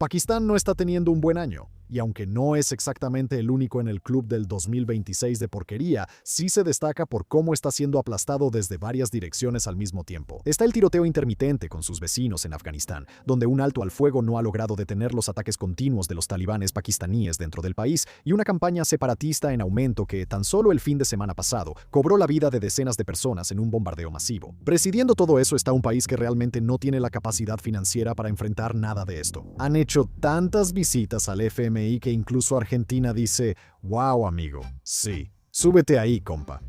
Pakistán no está teniendo un buen año, y aunque no es exactamente el único en el club del 2026 de porquería, sí se destaca por cómo está siendo aplastado desde varias direcciones al mismo tiempo. Está el tiroteo intermitente con sus vecinos en Afganistán, donde un alto al fuego no ha logrado detener los ataques continuos de los talibanes pakistaníes dentro del país, y una campaña separatista en aumento que, tan solo el fin de semana pasado, cobró la vida de decenas de personas en un bombardeo masivo. Presidiendo todo eso está un país que realmente no tiene la capacidad financiera para enfrentar nada de esto. Han hecho tantas visitas al FMI que incluso Argentina dice, wow amigo, sí, súbete ahí, compa.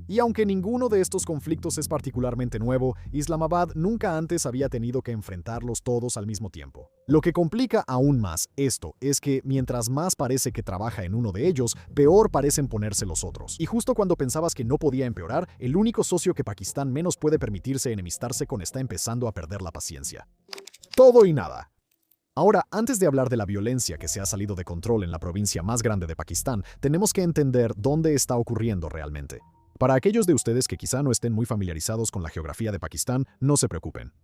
Y aunque ninguno de estos conflictos es particularmente nuevo, Islamabad nunca antes había tenido que enfrentarlos todos al mismo tiempo. Lo que complica aún más esto es que mientras más parece que trabaja en uno de ellos, peor parecen ponerse los otros. Y justo cuando pensabas que no podía empeorar, el único socio que Pakistán menos puede permitirse enemistarse con está empezando a perder la paciencia. Todo y nada. Ahora, antes de hablar de la violencia que se ha salido de control en la provincia más grande de Pakistán, tenemos que entender dónde está ocurriendo realmente. Para aquellos de ustedes que quizá no estén muy familiarizados con la geografía de Pakistán, no se preocupen.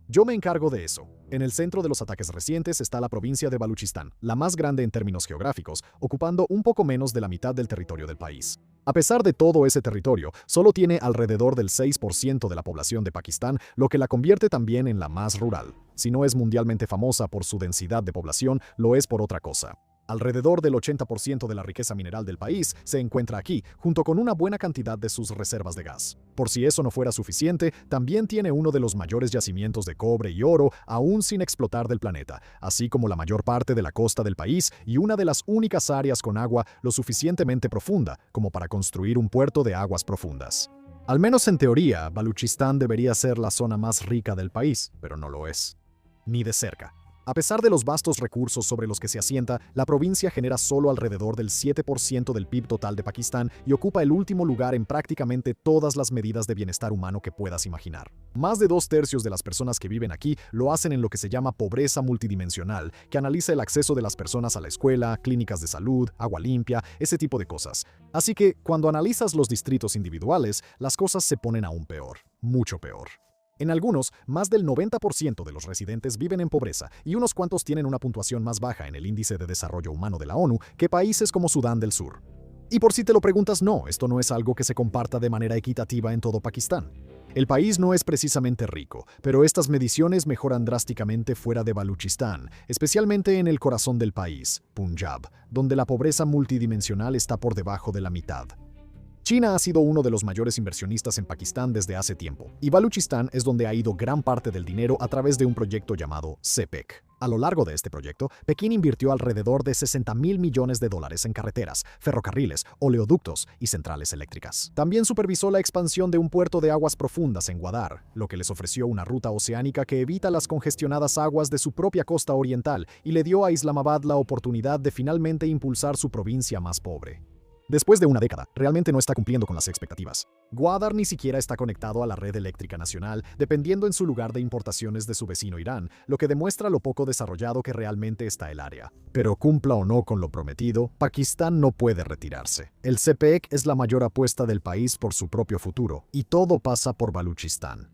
Yo me encargo de eso. En el centro de los ataques recientes está la provincia de Baluchistán, la más grande en términos geográficos, ocupando un poco menos de la mitad del territorio del país. A pesar de todo ese territorio, solo tiene alrededor del 6% de la población de Pakistán, lo que la convierte también en la más rural. Si no es mundialmente famosa por su densidad de población, lo es por otra cosa. Alrededor del 80% de la riqueza mineral del país se encuentra aquí, junto con una buena cantidad de sus reservas de gas. Por si eso no fuera suficiente, también tiene uno de los mayores yacimientos de cobre y oro aún sin explotar del planeta, así como la mayor parte de la costa del país y una de las únicas áreas con agua lo suficientemente profunda como para construir un puerto de aguas profundas. Al menos en teoría, Baluchistán debería ser la zona más rica del país, pero no lo es. Ni de cerca. A pesar de los vastos recursos sobre los que se asienta, la provincia genera solo alrededor del 7% del PIB total de Pakistán y ocupa el último lugar en prácticamente todas las medidas de bienestar humano que puedas imaginar. Más de 2/3 de las personas que viven aquí lo hacen en lo que se llama pobreza multidimensional, que analiza el acceso de las personas a la escuela, clínicas de salud, agua limpia, ese tipo de cosas. Así que, cuando analizas los distritos individuales, las cosas se ponen aún peor, mucho peor. En algunos, más del 90% de los residentes viven en pobreza y unos cuantos tienen una puntuación más baja en el Índice de Desarrollo Humano de la ONU que países como Sudán del Sur. Y por si te lo preguntas, no, esto no es algo que se comparta de manera equitativa en todo Pakistán. El país no es precisamente rico, pero estas mediciones mejoran drásticamente fuera de Baluchistán, especialmente en el corazón del país, Punjab, donde la pobreza multidimensional está por debajo de la mitad. China ha sido uno de los mayores inversionistas en Pakistán desde hace tiempo, y Baluchistán es donde ha ido gran parte del dinero a través de un proyecto llamado CPEC. A lo largo de este proyecto, Pekín invirtió alrededor de $60.000 millones en carreteras, ferrocarriles, oleoductos y centrales eléctricas. También supervisó la expansión de un puerto de aguas profundas en Gwadar, lo que les ofreció una ruta oceánica que evita las congestionadas aguas de su propia costa oriental y le dio a Islamabad la oportunidad de finalmente impulsar su provincia más pobre. Después de una década, realmente no está cumpliendo con las expectativas. Gwadar ni siquiera está conectado a la red eléctrica nacional, dependiendo en su lugar de importaciones de su vecino Irán, lo que demuestra lo poco desarrollado que realmente está el área. Pero cumpla o no con lo prometido, Pakistán no puede retirarse. El CPEC es la mayor apuesta del país por su propio futuro, y todo pasa por Baluchistán.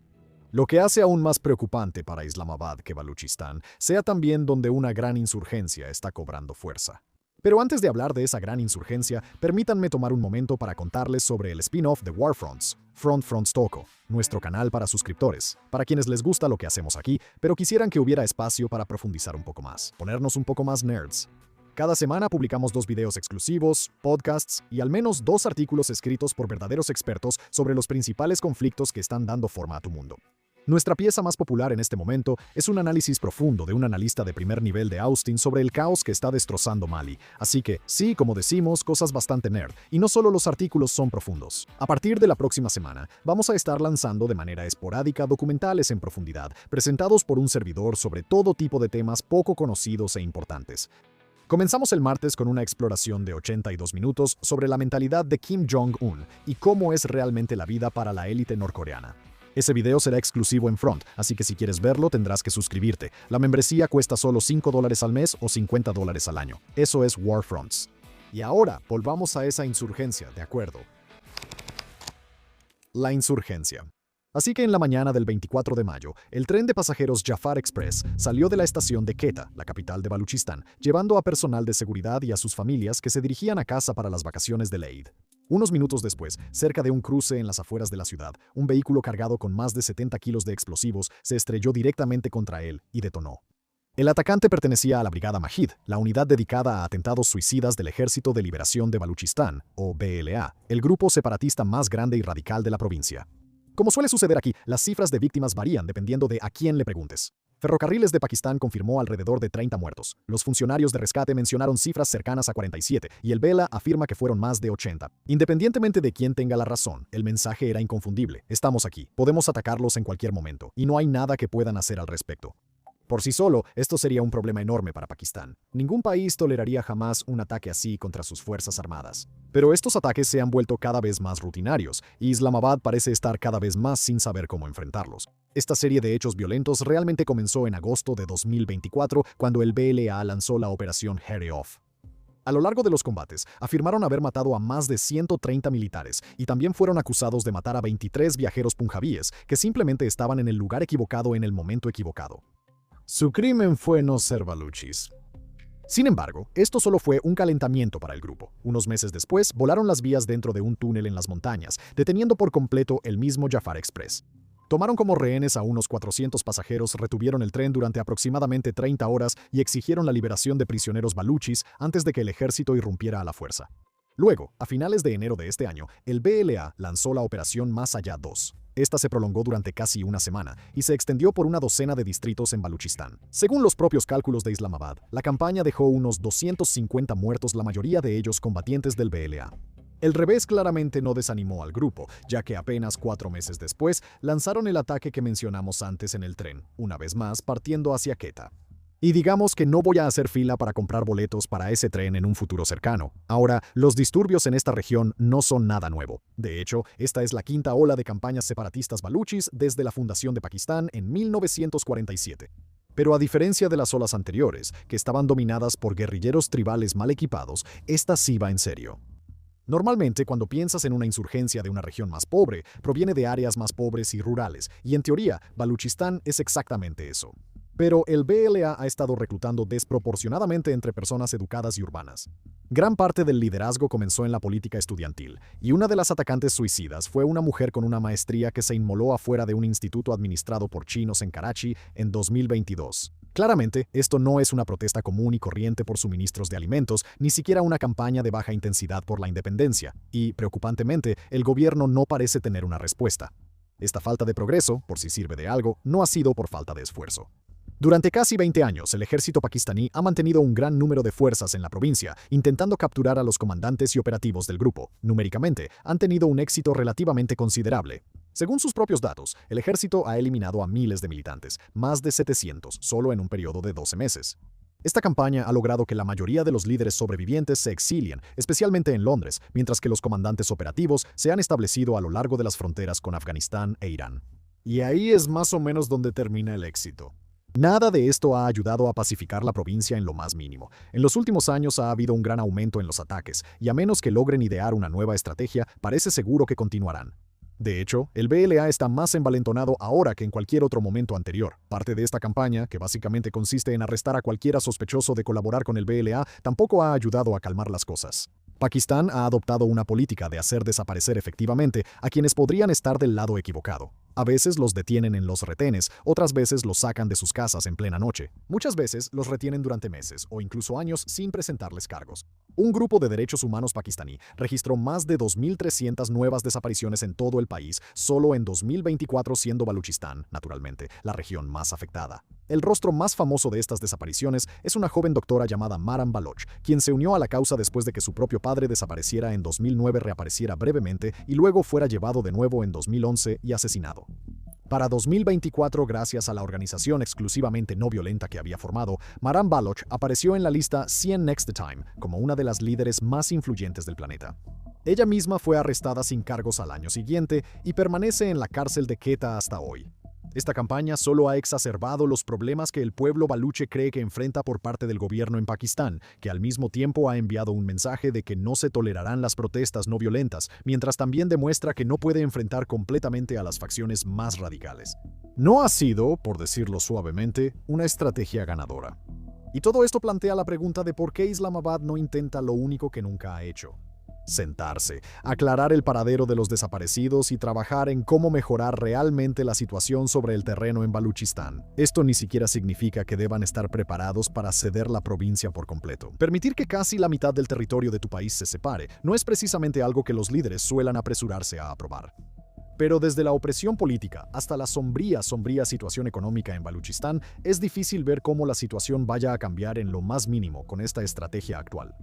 Lo que hace aún más preocupante para Islamabad que Baluchistán sea también donde una gran insurgencia está cobrando fuerza. Pero antes de hablar de esa gran insurgencia, permítanme tomar un momento para contarles sobre el spin-off de Warfronts, Front Fronts Toco, nuestro canal para suscriptores, para quienes les gusta lo que hacemos aquí, pero quisieran que hubiera espacio para profundizar un poco más, ponernos un poco más nerds. Cada semana publicamos 2 videos exclusivos, podcasts y al menos 2 artículos escritos por verdaderos expertos sobre los principales conflictos que están dando forma a tu mundo. Nuestra pieza más popular en este momento es un análisis profundo de un analista de primer nivel de Austin sobre el caos que está destrozando Mali. Así que, sí, como decimos, cosas bastante nerd, y no solo los artículos son profundos. A partir de la próxima semana, vamos a estar lanzando de manera esporádica documentales en profundidad, presentados por un servidor sobre todo tipo de temas poco conocidos e importantes. Comenzamos el martes con una exploración de 82 minutos sobre la mentalidad de Kim Jong-un y cómo es realmente la vida para la élite norcoreana. Ese video será exclusivo en Front, así que si quieres verlo tendrás que suscribirte. La membresía cuesta solo $5 al mes o $50 al año. Eso es Warfronts. Y ahora, volvamos a esa insurgencia, ¿de acuerdo? La insurgencia. Así que en la mañana del 24 de mayo, el tren de pasajeros Jafar Express salió de la estación de Quetta, la capital de Baluchistán, llevando a personal de seguridad y a sus familias que se dirigían a casa para las vacaciones del Eid. Unos minutos después, cerca de un cruce en las afueras de la ciudad, un vehículo cargado con más de 70 kilos de explosivos se estrelló directamente contra él y detonó. El atacante pertenecía a la Brigada Majid, la unidad dedicada a atentados suicidas del Ejército de Liberación de Baluchistán, o BLA, el grupo separatista más grande y radical de la provincia. Como suele suceder aquí, las cifras de víctimas varían dependiendo de a quién le preguntes. Ferrocarriles de Pakistán confirmó alrededor de 30 muertos. Los funcionarios de rescate mencionaron cifras cercanas a 47 y el BLA afirma que fueron más de 80. Independientemente de quién tenga la razón, el mensaje era inconfundible. Estamos aquí, podemos atacarlos en cualquier momento y no hay nada que puedan hacer al respecto. Por sí solo, esto sería un problema enorme para Pakistán. Ningún país toleraría jamás un ataque así contra sus fuerzas armadas. Pero estos ataques se han vuelto cada vez más rutinarios, y Islamabad parece estar cada vez más sin saber cómo enfrentarlos. Esta serie de hechos violentos realmente comenzó en agosto de 2024, cuando el BLA lanzó la operación Harry Off. A lo largo de los combates, afirmaron haber matado a más de 130 militares y también fueron acusados de matar a 23 viajeros punjabíes que simplemente estaban en el lugar equivocado en el momento equivocado. Su crimen fue no ser baluchis. Sin embargo, esto solo fue un calentamiento para el grupo. Unos meses después, volaron las vías dentro de un túnel en las montañas, deteniendo por completo el mismo Jafar Express. Tomaron como rehenes a unos 400 pasajeros, retuvieron el tren durante aproximadamente 30 horas y exigieron la liberación de prisioneros baluchis antes de que el ejército irrumpiera a la fuerza. Luego, a finales de enero de este año, el BLA lanzó la Operación Más Allá 2. Esta se prolongó durante casi una semana y se extendió por una docena de distritos en Baluchistán. Según los propios cálculos de Islamabad, la campaña dejó unos 250 muertos, la mayoría de ellos combatientes del BLA. El revés claramente no desanimó al grupo, ya que apenas 4 meses después lanzaron el ataque que mencionamos antes en el tren, una vez más partiendo hacia Quetta. Y digamos que no voy a hacer fila para comprar boletos para ese tren en un futuro cercano. Ahora, los disturbios en esta región no son nada nuevo. De hecho, esta es la quinta ola de campañas separatistas baluchis desde la fundación de Pakistán en 1947. Pero a diferencia de las olas anteriores, que estaban dominadas por guerrilleros tribales mal equipados, esta sí va en serio. Normalmente, cuando piensas en una insurgencia de una región más pobre, proviene de áreas más pobres y rurales, y en teoría, Baluchistán es exactamente eso. Pero el BLA ha estado reclutando desproporcionadamente entre personas educadas y urbanas. Gran parte del liderazgo comenzó en la política estudiantil, y una de las atacantes suicidas fue una mujer con una maestría que se inmoló afuera de un instituto administrado por chinos en Karachi en 2022. Claramente, esto no es una protesta común y corriente por suministros de alimentos, ni siquiera una campaña de baja intensidad por la independencia, y, preocupantemente, el gobierno no parece tener una respuesta. Esta falta de progreso, por si sirve de algo, no ha sido por falta de esfuerzo. Durante casi 20 años, el ejército pakistaní ha mantenido un gran número de fuerzas en la provincia, intentando capturar a los comandantes y operativos del grupo. Numéricamente, han tenido un éxito relativamente considerable. Según sus propios datos, el ejército ha eliminado a miles de militantes, más de 700, solo en un periodo de 12 meses. Esta campaña ha logrado que la mayoría de los líderes sobrevivientes se exilien, especialmente en Londres, mientras que los comandantes operativos se han establecido a lo largo de las fronteras con Afganistán e Irán. Y ahí es más o menos donde termina el éxito. Nada de esto ha ayudado a pacificar la provincia en lo más mínimo. En los últimos años ha habido un gran aumento en los ataques, y a menos que logren idear una nueva estrategia, parece seguro que continuarán. De hecho, el BLA está más envalentonado ahora que en cualquier otro momento anterior. Parte de esta campaña, que básicamente consiste en arrestar a cualquiera sospechoso de colaborar con el BLA, tampoco ha ayudado a calmar las cosas. Pakistán ha adoptado una política de hacer desaparecer efectivamente a quienes podrían estar del lado equivocado. A veces los detienen en los retenes, otras veces los sacan de sus casas en plena noche. Muchas veces los retienen durante meses o incluso años sin presentarles cargos. Un grupo de derechos humanos pakistaní registró más de 2.300 nuevas desapariciones en todo el país, solo en 2024, siendo Baluchistán, naturalmente, la región más afectada. El rostro más famoso de estas desapariciones es una joven doctora llamada Maram Baloch, quien se unió a la causa después de que su propio padre desapareciera en 2009, reapareciera brevemente y luego fuera llevado de nuevo en 2011 y asesinado. Para 2024, gracias a la organización exclusivamente no violenta que había formado, Maram Baloch apareció en la lista 100 Next Time como una de las líderes más influyentes del planeta. Ella misma fue arrestada sin cargos al año siguiente y permanece en la cárcel de Quetta hasta hoy. Esta campaña solo ha exacerbado los problemas que el pueblo baluche cree que enfrenta por parte del gobierno en Pakistán, que al mismo tiempo ha enviado un mensaje de que no se tolerarán las protestas no violentas, mientras también demuestra que no puede enfrentar completamente a las facciones más radicales. No ha sido, por decirlo suavemente, una estrategia ganadora. Y todo esto plantea la pregunta de por qué Islamabad no intenta lo único que nunca ha hecho: sentarse, aclarar el paradero de los desaparecidos y trabajar en cómo mejorar realmente la situación sobre el terreno en Baluchistán. Esto ni siquiera significa que deban estar preparados para ceder la provincia por completo. Permitir que casi la mitad del territorio de tu país se separe no es precisamente algo que los líderes suelan apresurarse a aprobar. Pero desde la opresión política hasta la sombría situación económica en Baluchistán, es difícil ver cómo la situación vaya a cambiar en lo más mínimo con esta estrategia actual.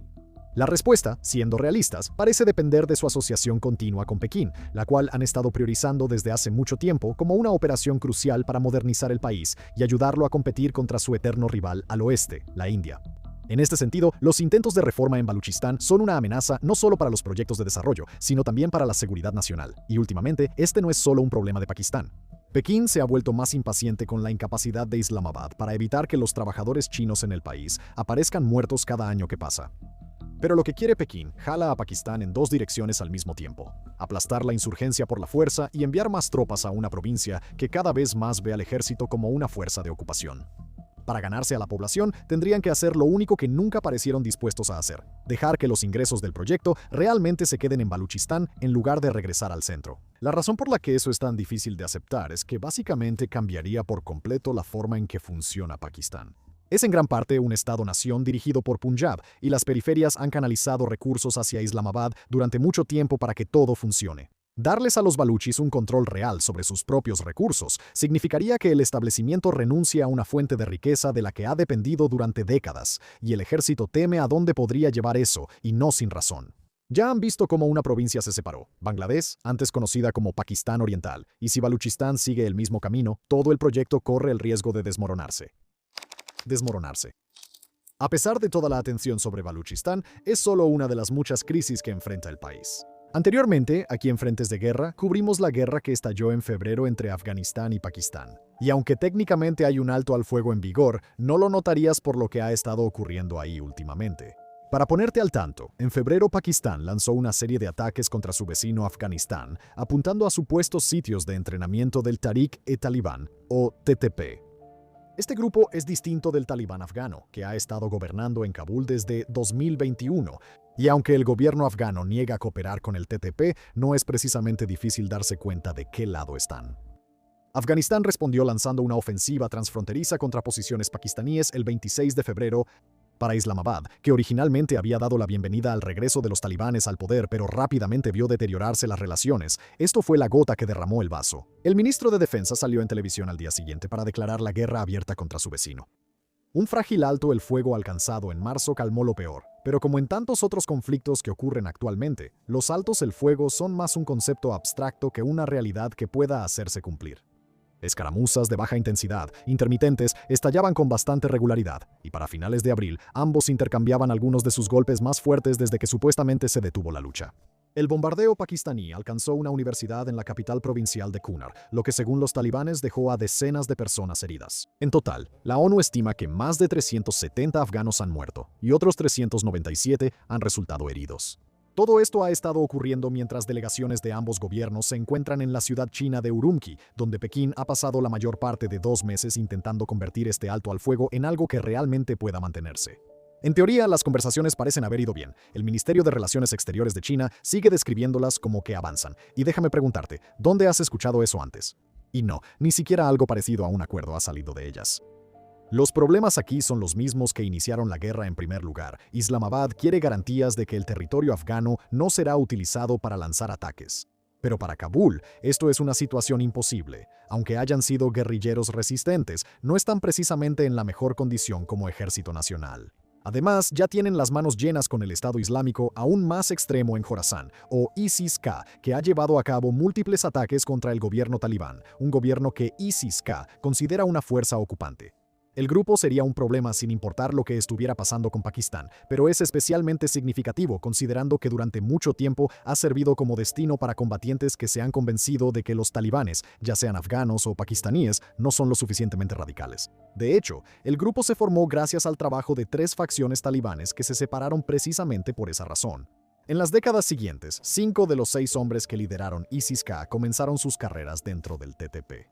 La respuesta, siendo realistas, parece depender de su asociación continua con Pekín, la cual han estado priorizando desde hace mucho tiempo como una operación crucial para modernizar el país y ayudarlo a competir contra su eterno rival al oeste, la India. En este sentido, los intentos de reforma en Baluchistán son una amenaza no solo para los proyectos de desarrollo, sino también para la seguridad nacional. Y últimamente, este no es solo un problema de Pakistán. Pekín se ha vuelto más impaciente con la incapacidad de Islamabad para evitar que los trabajadores chinos en el país aparezcan muertos cada año que pasa. Pero lo que quiere Pekín jala a Pakistán en dos direcciones al mismo tiempo: aplastar la insurgencia por la fuerza y enviar más tropas a una provincia que cada vez más ve al ejército como una fuerza de ocupación. Para ganarse a la población, tendrían que hacer lo único que nunca parecieron dispuestos a hacer: dejar que los ingresos del proyecto realmente se queden en Baluchistán en lugar de regresar al centro. La razón por la que eso es tan difícil de aceptar es que básicamente cambiaría por completo la forma en que funciona Pakistán. Es en gran parte un estado-nación dirigido por Punjab, y las periferias han canalizado recursos hacia Islamabad durante mucho tiempo para que todo funcione. Darles a los baluchis un control real sobre sus propios recursos significaría que el establecimiento renuncie a una fuente de riqueza de la que ha dependido durante décadas, y el ejército teme a dónde podría llevar eso, y no sin razón. Ya han visto cómo una provincia se separó: Bangladesh, antes conocida como Pakistán Oriental, y si Baluchistán sigue el mismo camino, todo el proyecto corre el riesgo de desmoronarse. A pesar de toda la atención sobre Baluchistán, es solo una de las muchas crisis que enfrenta el país. Anteriormente, aquí en Frentes de Guerra, cubrimos la guerra que estalló en febrero entre Afganistán y Pakistán. Y aunque técnicamente hay un alto al fuego en vigor, no lo notarías por lo que ha estado ocurriendo ahí últimamente. Para ponerte al tanto, en febrero Pakistán lanzó una serie de ataques contra su vecino Afganistán, apuntando a supuestos sitios de entrenamiento del Tariq-e-Talibán, o TTP. Este grupo es distinto del Talibán afgano, que ha estado gobernando en Kabul desde 2021, y aunque el gobierno afgano niega cooperar con el TTP, no es precisamente difícil darse cuenta de qué lado están. Afganistán respondió lanzando una ofensiva transfronteriza contra posiciones pakistaníes el 26 de febrero para Islamabad, que originalmente había dado la bienvenida al regreso de los talibanes al poder, pero rápidamente vio deteriorarse las relaciones. Esto fue la gota que derramó el vaso. El ministro de Defensa salió en televisión al día siguiente para declarar la guerra abierta contra su vecino. Un frágil alto el fuego alcanzado en marzo calmó lo peor, pero como en tantos otros conflictos que ocurren actualmente, los altos el fuego son más un concepto abstracto que una realidad que pueda hacerse cumplir. Escaramuzas de baja intensidad, intermitentes, estallaban con bastante regularidad, y para finales de abril, ambos intercambiaban algunos de sus golpes más fuertes desde que supuestamente se detuvo la lucha. El bombardeo pakistaní alcanzó una universidad en la capital provincial de Kunar, lo que según los talibanes dejó a decenas de personas heridas. En total, la ONU estima que más de 370 afganos han muerto, y otros 397 han resultado heridos. Todo esto ha estado ocurriendo mientras delegaciones de ambos gobiernos se encuentran en la ciudad china de Urumqi, donde Pekín ha pasado la mayor parte de 2 meses intentando convertir este alto al fuego en algo que realmente pueda mantenerse. En teoría, las conversaciones parecen haber ido bien. El Ministerio de Relaciones Exteriores de China sigue describiéndolas como que avanzan. Y déjame preguntarte, ¿dónde has escuchado eso antes? Y no, ni siquiera algo parecido a un acuerdo ha salido de ellas. Los problemas aquí son los mismos que iniciaron la guerra en primer lugar. Islamabad quiere garantías de que el territorio afgano no será utilizado para lanzar ataques. Pero para Kabul, esto es una situación imposible. Aunque hayan sido guerrilleros resistentes, no están precisamente en la mejor condición como ejército nacional. Además, ya tienen las manos llenas con el Estado Islámico aún más extremo en Jorasán, o ISIS-K, que ha llevado a cabo múltiples ataques contra el gobierno talibán, un gobierno que ISIS-K considera una fuerza ocupante. El grupo sería un problema sin importar lo que estuviera pasando con Pakistán, pero es especialmente significativo considerando que durante mucho tiempo ha servido como destino para combatientes que se han convencido de que los talibanes, ya sean afganos o pakistaníes, no son lo suficientemente radicales. De hecho, el grupo se formó gracias al trabajo de 3 facciones talibanes que se separaron precisamente por esa razón. En las décadas siguientes, 5 de los 6 hombres que lideraron ISIS-K comenzaron sus carreras dentro del TTP.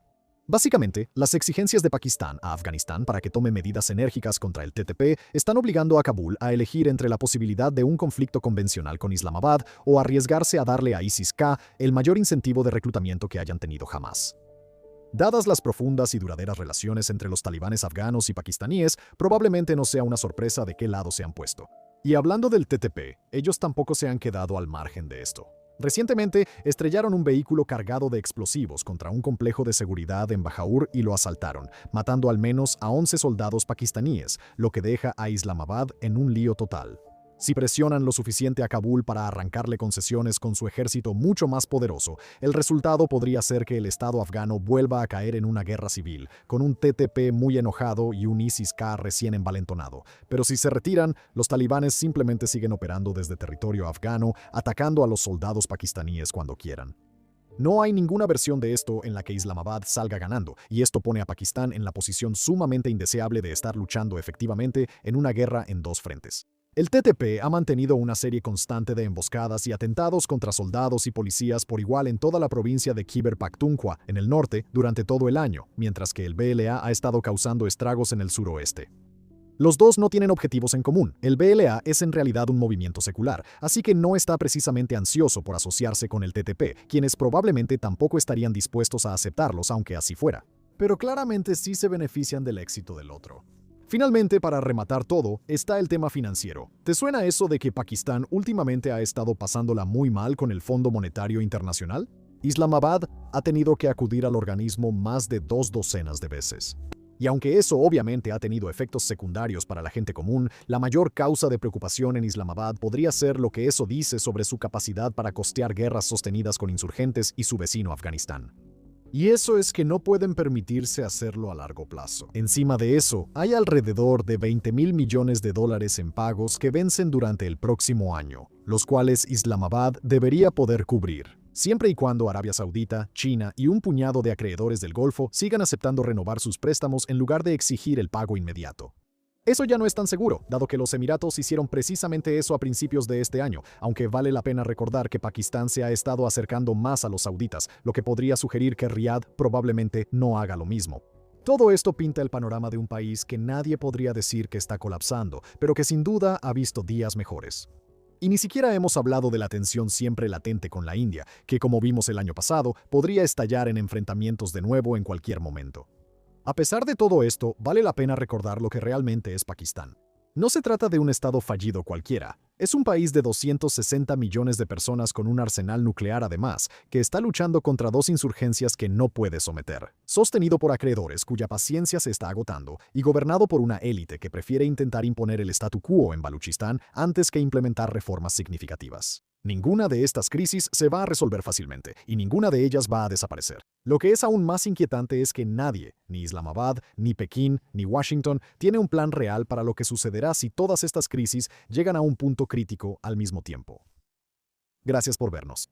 Básicamente, las exigencias de Pakistán a Afganistán para que tome medidas enérgicas contra el TTP están obligando a Kabul a elegir entre la posibilidad de un conflicto convencional con Islamabad o arriesgarse a darle a ISIS-K el mayor incentivo de reclutamiento que hayan tenido jamás. Dadas las profundas y duraderas relaciones entre los talibanes afganos y pakistaníes, probablemente no sea una sorpresa de qué lado se han puesto. Y hablando del TTP, ellos tampoco se han quedado al margen de esto. Recientemente, estrellaron un vehículo cargado de explosivos contra un complejo de seguridad en Bajaur y lo asaltaron, matando al menos a 11 soldados pakistaníes, lo que deja a Islamabad en un lío total. Si presionan lo suficiente a Kabul para arrancarle concesiones con su ejército mucho más poderoso, el resultado podría ser que el Estado afgano vuelva a caer en una guerra civil, con un TTP muy enojado y un ISIS-K recién envalentonado. Pero si se retiran, los talibanes simplemente siguen operando desde territorio afgano, atacando a los soldados pakistaníes cuando quieran. No hay ninguna versión de esto en la que Islamabad salga ganando, y esto pone a Pakistán en la posición sumamente indeseable de estar luchando efectivamente en una guerra en 2 frentes. El TTP ha mantenido una serie constante de emboscadas y atentados contra soldados y policías por igual en toda la provincia de Khyber Pakhtunkhwa, en el norte, durante todo el año, mientras que el BLA ha estado causando estragos en el suroeste. Los dos no tienen objetivos en común. El BLA es en realidad un movimiento secular, así que no está precisamente ansioso por asociarse con el TTP, quienes probablemente tampoco estarían dispuestos a aceptarlos aunque así fuera. Pero claramente sí se benefician del éxito del otro. Finalmente, para rematar todo, está el tema financiero. ¿Te suena eso de que Pakistán últimamente ha estado pasándola muy mal con el Fondo Monetario Internacional? Islamabad ha tenido que acudir al organismo más de 2 docenas de veces. Y aunque eso obviamente ha tenido efectos secundarios para la gente común, la mayor causa de preocupación en Islamabad podría ser lo que eso dice sobre su capacidad para costear guerras sostenidas con insurgentes y su vecino Afganistán. Y eso es que no pueden permitirse hacerlo a largo plazo. Encima de eso, hay alrededor de 20.000 millones de dólares en pagos que vencen durante el próximo año, los cuales Islamabad debería poder cubrir, siempre y cuando Arabia Saudita, China y un puñado de acreedores del Golfo sigan aceptando renovar sus préstamos en lugar de exigir el pago inmediato. Eso ya no es tan seguro, dado que los Emiratos hicieron precisamente eso a principios de este año, aunque vale la pena recordar que Pakistán se ha estado acercando más a los sauditas, lo que podría sugerir que Riad probablemente no haga lo mismo. Todo esto pinta el panorama de un país que nadie podría decir que está colapsando, pero que sin duda ha visto días mejores. Y ni siquiera hemos hablado de la tensión siempre latente con la India, que como vimos el año pasado, podría estallar en enfrentamientos de nuevo en cualquier momento. A pesar de todo esto, vale la pena recordar lo que realmente es Pakistán. No se trata de un estado fallido cualquiera. Es un país de 260 millones de personas con un arsenal nuclear además, que está luchando contra 2 insurgencias que no puede someter. Sostenido por acreedores cuya paciencia se está agotando y gobernado por una élite que prefiere intentar imponer el statu quo en Baluchistán antes que implementar reformas significativas. Ninguna de estas crisis se va a resolver fácilmente y ninguna de ellas va a desaparecer. Lo que es aún más inquietante es que nadie, ni Islamabad, ni Pekín, ni Washington, tiene un plan real para lo que sucederá si todas estas crisis llegan a un punto crítico al mismo tiempo. Gracias por vernos.